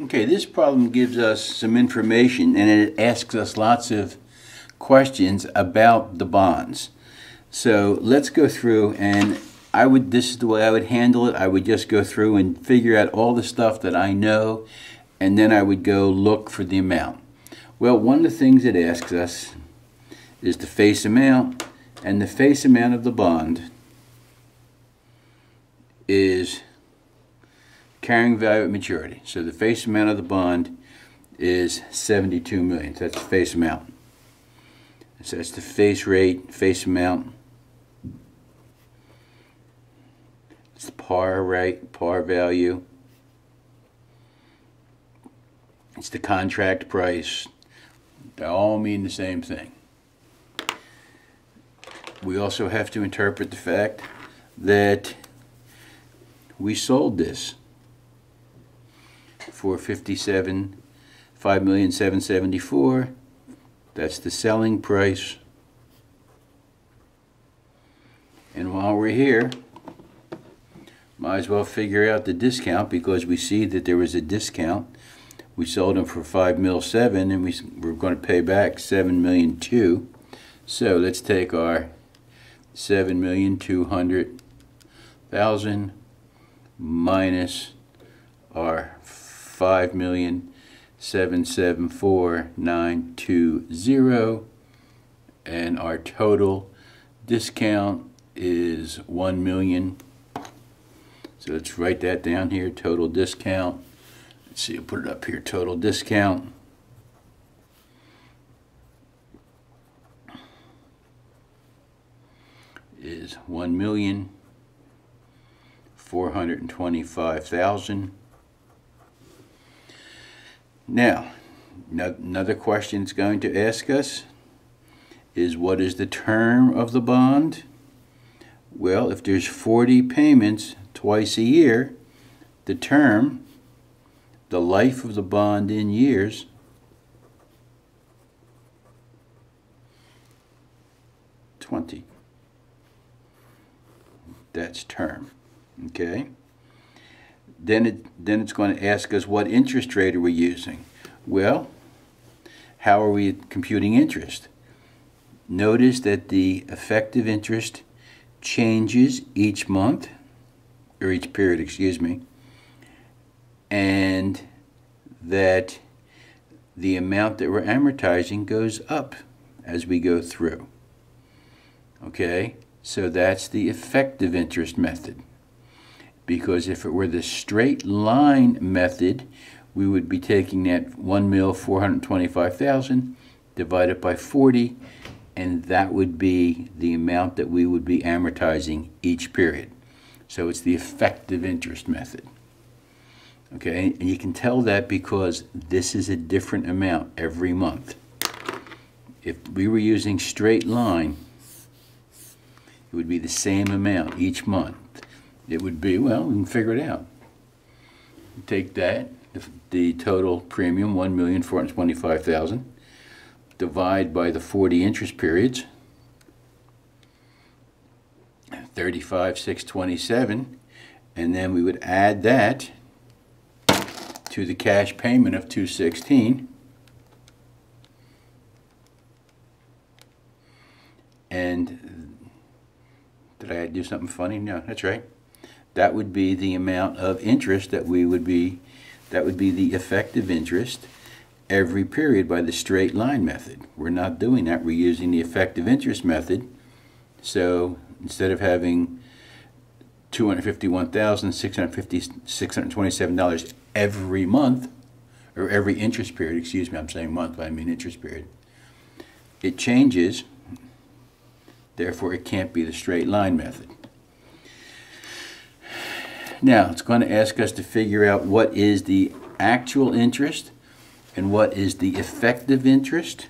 Okay, this problem gives us some information and it asks us lots of questions about the bonds. So let's go through, and this is the way I would handle it. I would just go through and figure out all the stuff that I know, and then I would go look for the amount. Well, one of the things it asks us is the face amount, and the face amount of the bond is carrying value at maturity. So the face amount of the bond is 72 million. So that's the face amount. So that's the face rate, face amount. It's the par rate, par value. It's the contract price. They all mean the same thing. We also have to interpret the fact that we sold this for $5,774,000. That's the selling price. And while we're here, might as well figure out the discount, because we see that there was a discount. We sold them for $5,700,000 and we're going to pay back $7,200,000. So let's take our $7,200,000 minus our $5,774,920, and our total discount is $1,000,000. So let's write that down here. Total discount. Let's see, I'll put it up here. Total discount is $1,425,000. Now, another question it's going to ask us is, what is the term of the bond? Well, if there's 40 payments twice a year, the term, the life of the bond in years, $20. That's term. Okay. Then it's going to ask us, what interest rate are we using? Well, how are we computing interest? Notice that the effective interest changes each month, or each period, excuse me, and that the amount that we're amortizing goes up as we go through. Okay, so that's the effective interest method. Because if it were the straight line method, we would be taking that $1,425,000 divided by 40, and that would be the amount that we would be amortizing each period. So it's the effective interest method. Okay, and you can tell that because this is a different amount every month. If we were using straight line, it would be the same amount each month. It would be, well, we can figure it out. Take that, the total premium, $1,425,000, divide by the 40 interest periods, 35,627, and then we would add that to the cash payment of $216, and did I do something funny? No, that's right. That would be the amount of interest that would be the effective interest every period by the straight line method. We're not doing that. We're using the effective interest method. So instead of having $251,627 every month, or every interest period, excuse me, I'm saying month, but I mean interest period, it changes. Therefore, it can't be the straight line method. Now, it's going to ask us to figure out what is the actual interest and what is the effective interest.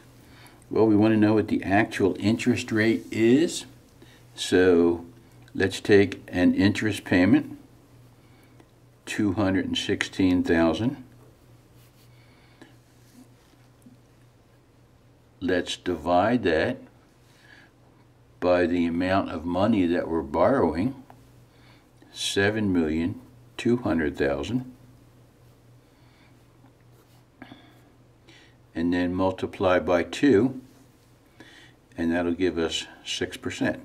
Well, we want to know what the actual interest rate is. So let's take an interest payment, $216,000. Let's divide that by the amount of money that we're borrowing, $7,200,000, and then multiply by 2, and that'll give us 6%.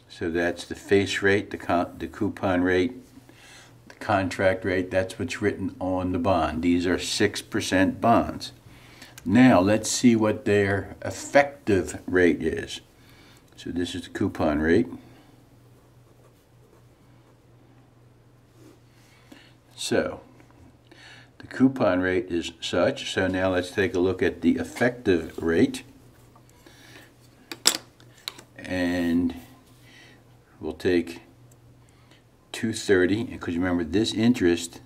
So that's the face rate, the coupon rate, the contract rate. That's what's written on the bond. These are 6% bonds. Now let's see what their effective rate is. So this is the coupon rate. So the coupon rate is such. So now let's take a look at the effective rate. And we'll take 230, because remember this interest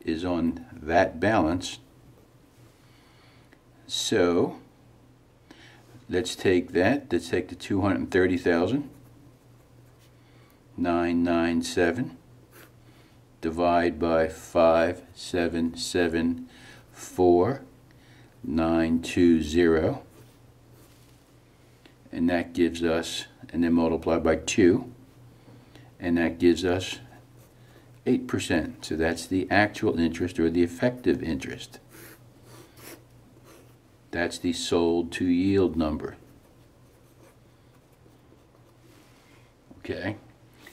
is on that balance. So let's take that. Let's take the 230,000, 997, divide by 5,774,920, and that gives us, and then multiply by 2, and that gives us 8%. So that's the actual interest, or the effective interest. That's the sold to yield number. Okay,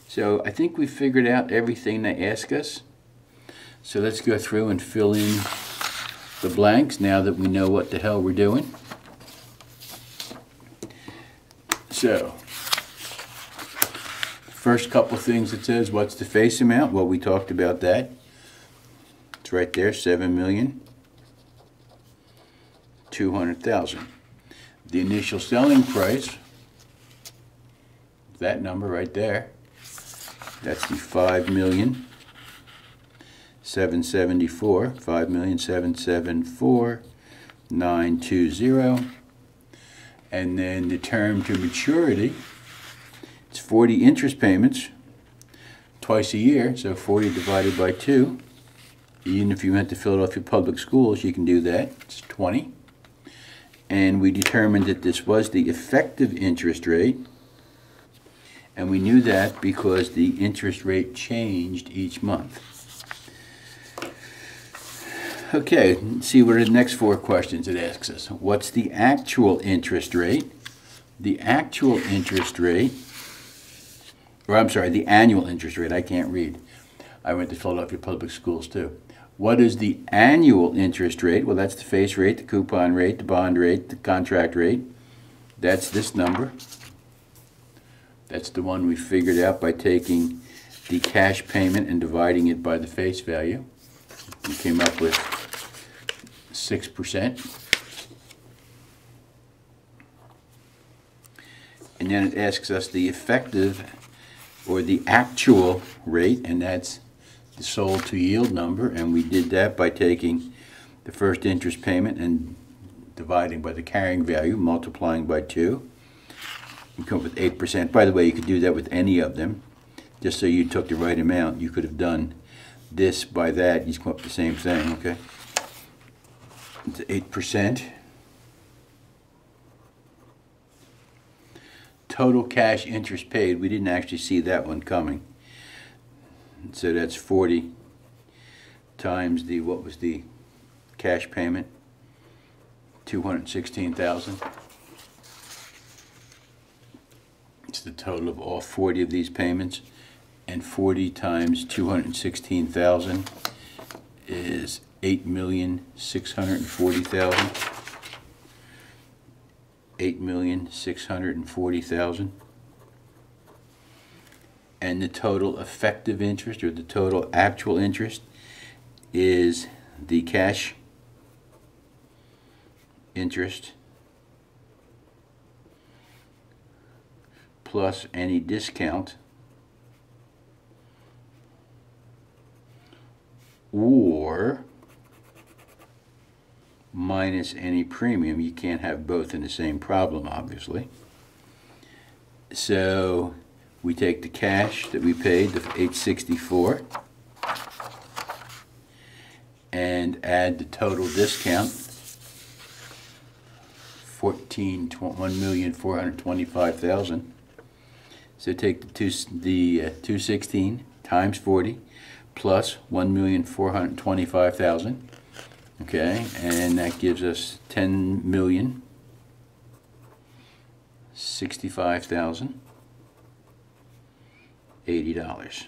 so I think we figured out everything they ask us. So let's go through and fill in the blanks now that we know what the hell we're doing. So, first couple things it says, what's the face amount? Well, we talked about that. It's right there, 7,200,000. The initial selling price, that number right there, that's the 5,774,000, 5,774,920. And then the term to maturity, it's 40 interest payments twice a year, so 40 divided by 2. Even if you went to Philadelphia Public Schools, you can do that. It's 20. And we determined that this was the effective interest rate. And we knew that because the interest rate changed each month. Okay, let's see what are the next 4 questions it asks us. What's the actual interest rate? The actual interest rate, or I'm sorry, the annual interest rate. I can't read. I went to Philadelphia Public Schools too. What is the annual interest rate? Well, that's the face rate, the coupon rate, the bond rate, the contract rate. That's this number. That's the one we figured out by taking the cash payment and dividing it by the face value. We came up with 6%. And then it asks us the effective, or the actual rate, and that's the sold to yield number, and we did that by taking the first interest payment and dividing by the carrying value, multiplying by 2. You come up with 8%. By the way, you could do that with any of them. Just so you took the right amount, you could have done this by that. You just come up with the same thing, okay? It's 8%. Total cash interest paid, we didn't actually see that one coming. So that's 40 times the, what was the cash payment? 216,000. It's the total of all 40 of these payments, and 40 times 216,000 is 8,640,000. 8,640,000. And the total effective interest, or the total actual interest, is the cash interest plus any discount or minus any premium. You can't have both in the same problem, obviously. So we take the cash that we paid, the $864, and add the total discount, $1,425,000. So take the 216 times 40 plus $1,425,000, Okay, and that gives us $10,065,080.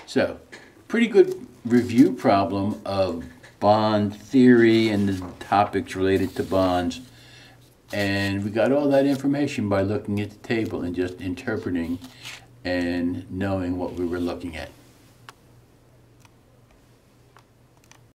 So, pretty good review problem of bond theory and the topics related to bonds. And we got all that information by looking at the table and just interpreting and knowing what we were looking at.